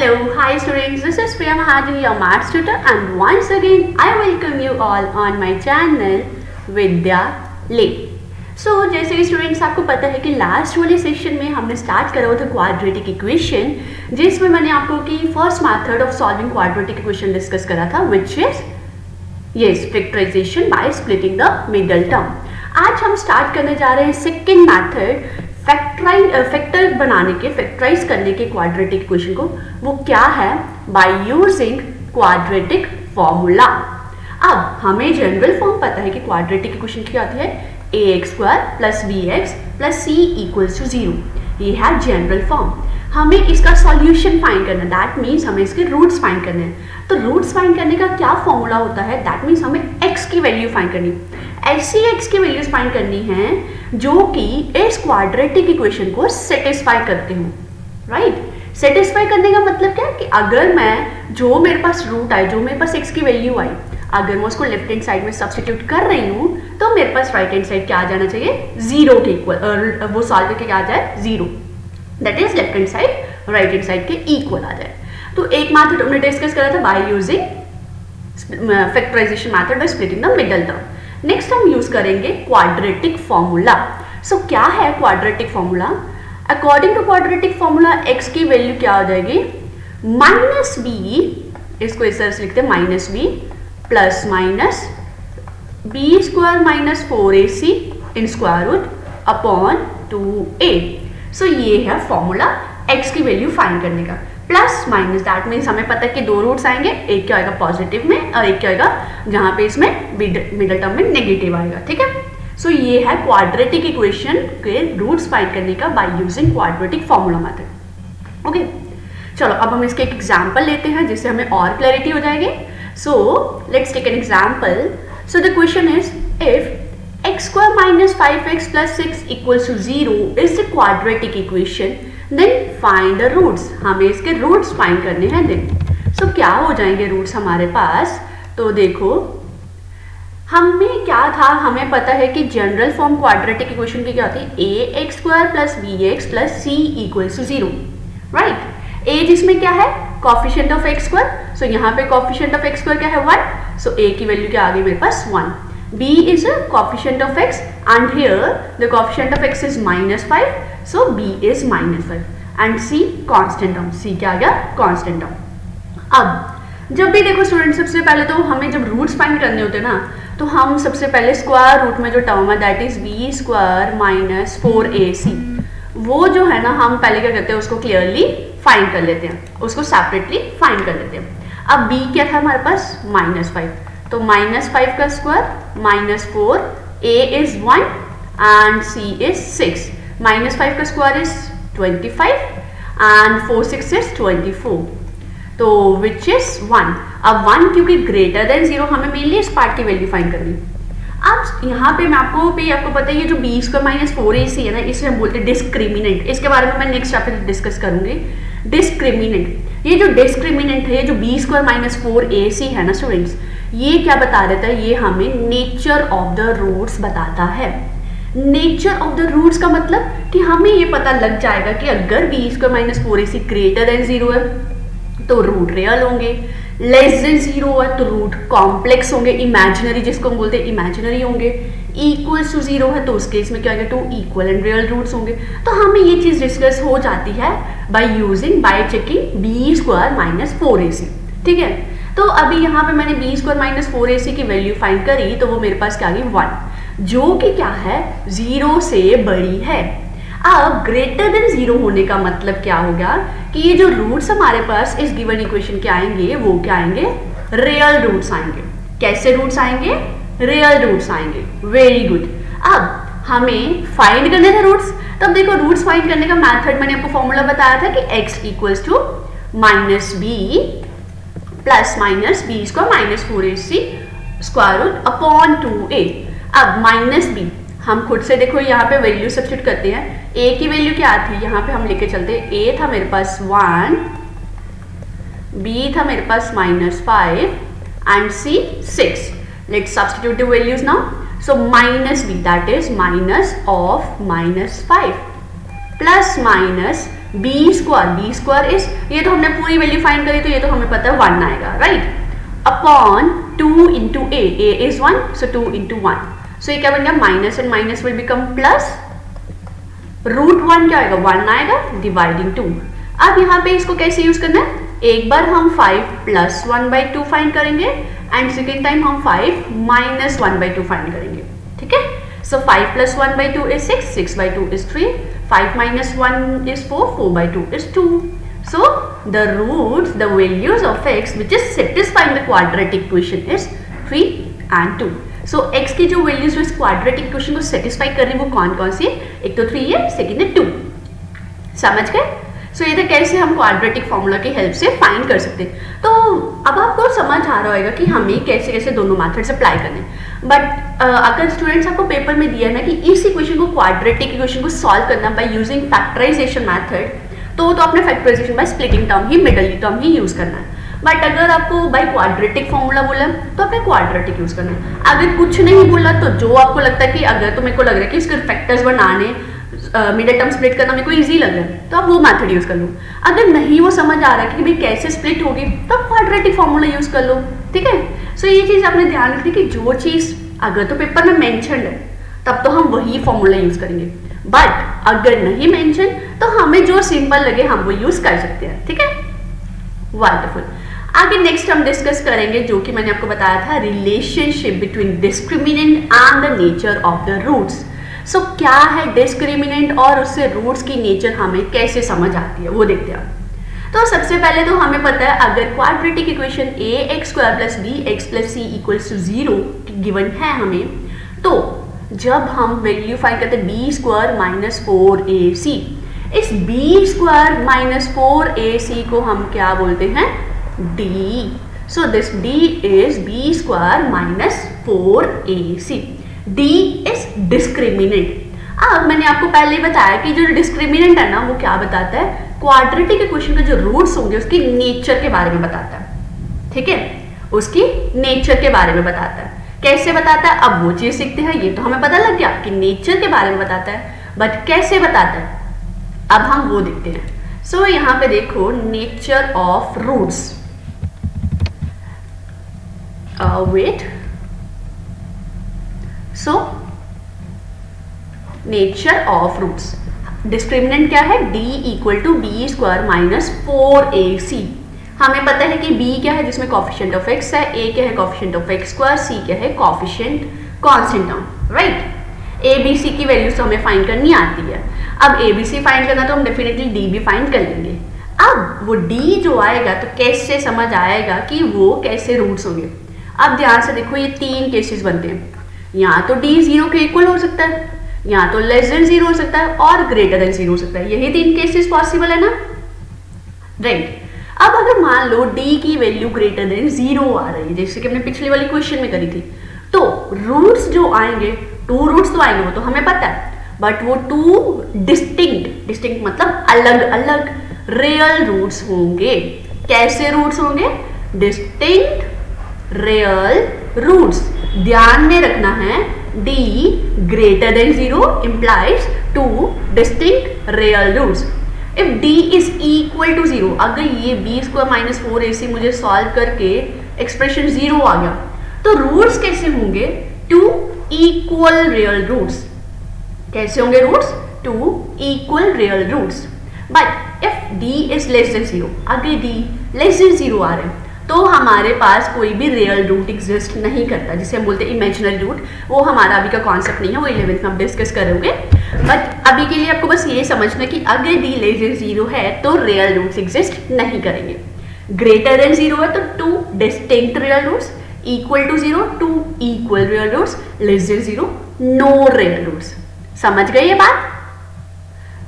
Hello, hi students, this is Priya Mahadi, your maths tutor, and once again I welcome you all on my channel Vidya Lake. So जैसे कि students आपको पता है कि last वाले session में हमने स्टार्ट करा हुआ था क्वाड्रेटिक इक्वेशन, जिसमें मैंने आपको की first method of solving quadratic equation discuss करा था, which is yes factorization by splitting the middle term. आज हम स्टार्ट करने जा रहे हैं सेकेंड मैथड फैक्टर बनाने के, फैक्टराइज करने के क्वाड्रेटिक इक्वेशन को। वो क्या है? By using quadratic formula. अब हमें जनरल फॉर्म पता है कि क्वाड्रेटिक इक्वेशन क्या होती है, ax² + bx + c = 0। ये है जनरल फॉर्म। हमें इसका सॉल्यूशन फाइंड करना है, दैट मीन्स हमें इसके रूट्स फाइंड करने हैं। तो रूट्स फाइंड करने का क्या फॉर्मूला होता है? दैट मीन्स हमें x की वैल्यू फाइंड करनी, ऐसी x की वैल्यूज फाइंड करनी है जो कि इस क्वाड्रेटिक इक्वेशन को सेटिस्फाई करते हो, राइट? सेटिस्फाई करने का मतलब क्या है कि अगर मैं जो मेरे पास रूट आए, जो मेरे पास x की वैल्यू आई, अगर मैं उसको लेफ्ट हैंड साइड में सब्स्टिट्यूट कर रही हूँ तो मेरे पास राइट हैंड साइड क्या आ जाना चाहिए, 0 के इक्वल। वो सॉल्व करके क्या आ जाए, 0, that is left hand side right hand side के इक्वल आ जाए। तो एक मैथड हमने डिस्कस करा था by using factorization method by splitting the middle term. Next हम यूज करेंगे क्वाड्रेटिक फॉर्मूला। सो क्या है quadratic formula? According to quadratic formula x की वैल्यू क्या हो जाएगी, -b, इसको इस तरह से लिखते हैं -b plus minus b² - 4ac in square root upon 2a। So ये है फॉर्मूला x की वैल्यू फाइंड करने का। प्लस माइनस दैट मीन्स हमें पता है कि दो रूट्स आएंगे, एक क्या आएगा पॉजिटिव में और एक क्या आएगा जहां पे इसमें मिडल टर्म में नेगेटिव आएगा, ठीक है? सो ये है क्वाड्रेटिक इक्वेशन के रूट्स फाइंड करने का by using quadratic formula method. Okay, चलो अब हम इसके एक एग्जांपल लेते हैं जिससे हमें और क्लैरिटी हो जाएगी। So let's take an example. So the question is if x² - 5x + 6 = 0 is the quadratic equation, then find the roots। हमें इसके रूट्स फाइंड करने हैं then। सो क्या हो जाएंगे रूट्स हमारे पास? तो देखो हमें क्या था, हमें पता है कि जनरल फॉर्म क्वाड्रेटिक इक्वेशन की क्या होती है, ax² + bx + c = 0, right? a जिसमें क्या है, कोफिशिएंट ऑफ x²। सो यहाँ पे कोफिशिएंट ऑफ x² क्या है, 1। सो a की वैल्यू क्या आ गई मेरे पास, 1। b is a coefficient of x and here the coefficient of x is -5, so b is -5 and c constant term, c क्या आ गया, constant term। अब जब भी देखो स्टूडेंट, सबसे पहले तो हमें जब रूट्स फाइंड करने होते हैं ना, तो हम सबसे पहले स्क्वायर रूट में जो टर्म है दैट इज b² - 4ac, वो जो है ना हम पहले क्या करते हैं, उसको क्लियरली फाइंड कर लेते हैं, उसको सेपरेटली फाइंड कर लेते हैं। अब b क्या था हमारे पास, -5, तो -5 का square -4, a is 1 and c is 6। -5 का स्क्वायर इज 25 and 4 6 is 24, तो विच इज 1। अब 1 क्योंकि ग्रेटर देन 0 हमें मेनली इस पार्ट की वैल्यू फाइंड करनी। अब यहाँ पे मैं आपको पता है ये जो b² - 4ac है ना, इसे हम बोलते हैं डिस्क्रिमिनेंट। इसके बारे में मैं नेक्स्ट चैप्टर डिस्कस करूंगी। डिस्क्रिमिनेंट, ये जो डिस्क्रिमिनेंट है, ये जो b² - 4ac है ना स्टूडेंट्स, ये क्या बता देता है, ये हमें नेचर ऑफ द रूट्स बताता है। नेचर ऑफ द रूट्स का मतलब कि हमें ये पता लग जाएगा कि अगर b² - 4ac ग्रेटर देन 0 है तो रूट रियल होंगे, लेस देन 0 है तो रूट कॉम्प्लेक्स होंगे, इमेजिनरी जिसको हम बोलते हैं इमेजिनरी होंगे, इक्वल्स टू 0 है तो उस केस में क्या होगा, 2 इक्वल एंड रियल रूट्स होंगे। तो हमें ये चीज डिस्कस हो जाती है बाय चेकिंग b² - 4ac, ठीक है? तो अभी यहाँ पे मैंने b² - 4ac की वैल्यू फाइंड करी, तो वो मेरे पास क्या आ गई, 1, जो कि क्या है, 0 से बड़ी है। अब ग्रेटर देन 0 होने का मतलब क्या हो गया कि ये जो रूट्स हमारे पास इस गिवन इक्वेशन के आएंगे वो क्या आएंगे, रियल रूट्स आएंगे। कैसे रूट्स आएंगे, रियल रूट्स आएंगे। Very good. अब हमें फाइंड करने थे रूट्स। तब देखो रूट्स फाइंड करने का मेथड मैंने आपको फॉर्मूला बताया था कि x = -b plus minus b² - 4ac square root upon 2a। अब -b हम खुद से देखो यहाँ पे वैल्यू सब्स्टिट्यूट करते हैं। a की वैल्यू क्या थी, यहाँ पे हम लेके चलते हैं, a था मेरे पास 1, b था मेरे पास -5 and c 6। Let's substitute the values now. So -b that is minus of -5 plus minus B square is, ये तो हमने पूरी वैल्यू फाइंड करी तो ये तो हमें पता है 1 आएगा, right, upon 2 into A is 1, so 2 into 1, so ये क्या बन गया, minus and minus will become plus, root 1 क्या आएगा, 1 आएगा, डिवाइडिंग 2। अब यहाँ पे इसको कैसे यूज करना है, एक बार हम 5 प्लस 1/2 फाइंड करेंगे एंड सेकेंड टाइम हम 5 माइनस 1/2 फाइंड करेंगे, ठीक है। सो 5 plus 1/2 is 6, 6/2 is 3, 5 minus 1 is 4, 4/2 is 2. So the roots, the values of x which is satisfying the quadratic equation is 3 and 2. So x की जो वैल्यूज जो इस quadratic equation को satisfy कर रही है वो कौन कौन सी है, एक तो 3 है, सेकेंड है 2, समझ गए। सो ये कैसे हम क्वाड्रेटिक फॉर्मूला की हेल्प से फाइंड कर सकते हैं। तो अब आपको समझ आ रहा होगा कि हमें कैसे कैसे दोनों मेथड्स अप्लाई करने। बट अगर स्टूडेंट्स आपको पेपर में दिया ना कि इस इक्वेशन को क्वाड्रेटिक इक्वेशन को सॉल्व करना बाय यूजिंग फैक्टराइजेशन मेथड, तो आपने फैक्टराइजेशन बाय स्प्लिटिंग टर्म ही, मिडल टर्म ही यूज करना है। बट अगर आपको बाय क्वाड्रेटिक फॉर्मूला बोला तो आपने क्वाड्रेटिक यूज करना है। अगर कुछ नहीं बोला तो जो आपको लगता है कि अगर तो मेरे को लग रहा है कि इसके फैक्टर्स बनाने, मिडल टर्म स्प्लिट करना मेरे को इजी लग रहा है तो आप वो मेथड यूज कर लो। अगर नहीं वो समझ आ रहा है कि भाई कैसे स्प्लिट होगी तो आप क्वाड्रेटिक फॉर्मूला यूज कर लो, ठीक है। सो ये चीज आपने ध्यान रखनी कि जो चीज अगर तो पेपर में मेंशन्ड है तब तो हम वही फॉर्मूला यूज करेंगे, बट अगर नहीं मेंशन तो हमें जो सिंपल लगे हम वो यूज कर सकते हैं, ठीक है। वंडरफुल। आगे नेक्स्ट हम डिस्कस करेंगे जो कि मैंने आपको बताया था, relationship between discriminant and the nature of the roots. So क्या है डिस्क्रिमिनेंट और उससे रूट्स की नेचर हमें कैसे समझ आती है वो देखते हैं। तो सबसे पहले तो हमें पता है अगर quadratic equation ax² + bx + c = 0 given है हमें, तो जब हम वैल्यू फाइंड करते हैं b² - 4ac, इस b² - 4ac को हम क्या बोलते हैं, d। So this d is b² - 4ac। d is discriminant. अब मैंने आपको पहले ही बताया कि जो डिस्क्रिमिनेंट है ना वो क्या बताता है, क्वाड्रेटिक इक्वेशन के जो रूट्स होंगे उसकी नेचर के बारे में बताता है, ठीक है, उसकी नेचर के बारे में बताता है। कैसे बताता है, अब वो चीज सीखते हैं। ये तो हमें पता लग गया कि नेचर के बारे में बताता है, बट कैसे बताता है अब हम वो देखते हैं। सो यहाँ पे देखो, nature of roots, wait, so nature of roots, discriminant क्या है, d = b² - 4ac। हमें पता है कि b क्या है जिसमें कॉफिशिएंट ऑफ x है, a क्या है कॉफिशिएंट ऑफ x², c क्या है coefficient constant term, right. a b c की वैल्यूज तो हमें फाइंड करनी आती है। अब a b c फाइंड करना तो हम डेफिनेटली d भी फाइंड कर लेंगे। अब वो d जो आएगा तो कैसे समझ आएगा कि वो कैसे रूट्स होंगे। अब ध्यान से देखो, ये 3 केसेस बनते हैं, यहाँ तो d 0 के इक्वल हो सकता है, यहाँ तो लेस देन 0 हो सकता है और ग्रेटर देन 0 हो सकता है। यही 3 केसेस पॉसिबल है ना, राइट। अब अगर मान लो d की वैल्यू ग्रेटर देन 0 आ रही है, जैसे कि हमने पिछले वाली क्वेश्चन में करी थी, तो रूट्स जो आएंगे, 2 रूट्स तो आएंगे वो तो हमें पता है, बट वो 2 डिस्टिंक्ट मतलब अलग अलग रियल रूट्स होंगे। कैसे रूट्स होंगे, डिस्टिंक्ट रियल रूट्स। ध्यान में रखना है d greater than 0 implies 2 distinct real roots. If d is equal to 0, अगर ये b² - 4ac मुझे सॉल्व करके एक्सप्रेशन 0 आ गया तो रूट्स कैसे होंगे, 2 equal real roots। कैसे होंगे roots, 2 equal real roots। But if d is less than 0, अगर d less than 0 आ रहे हैं तो हमारे पास कोई भी रियल रूट एग्जिस्ट नहीं करता, जिसे हम बोलते हैं इमेजिनरी रूट। वो हमारा अभी का कॉन्सेप्ट नहीं है, वो 11th में हम डिस्कस करोगे। बट अभी के लिए आपको बस ये समझना कि अगर d लेस देन 0 है तो रियल रूट्स एग्जिस्ट नहीं करेंगे। ग्रेटर देन 0 है तो 2 distinct real roots, equal to 0 2 equal real roots, less than 0 no real roots. समझ गए ये बात,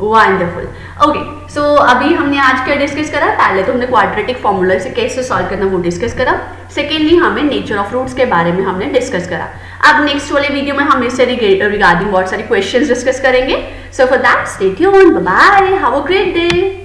वंडरफुल। ओके, सो अभी हमने आज क्या डिस्कस करा, पहले तो हमने क्वाड्रेटिक फॉर्मूला से कैसे सॉल्व करना वो डिस्कस करा, सेकेंडली हमें नेचर ऑफ रूट्स के बारे में हमने डिस्कस करा। अब नेक्स्ट वाले वीडियो में हम इससे रिगार्डिंग बहुत सारे क्वेश्चंस डिस्कस करेंगे। So for that stay tuned, bye bye, have a great day.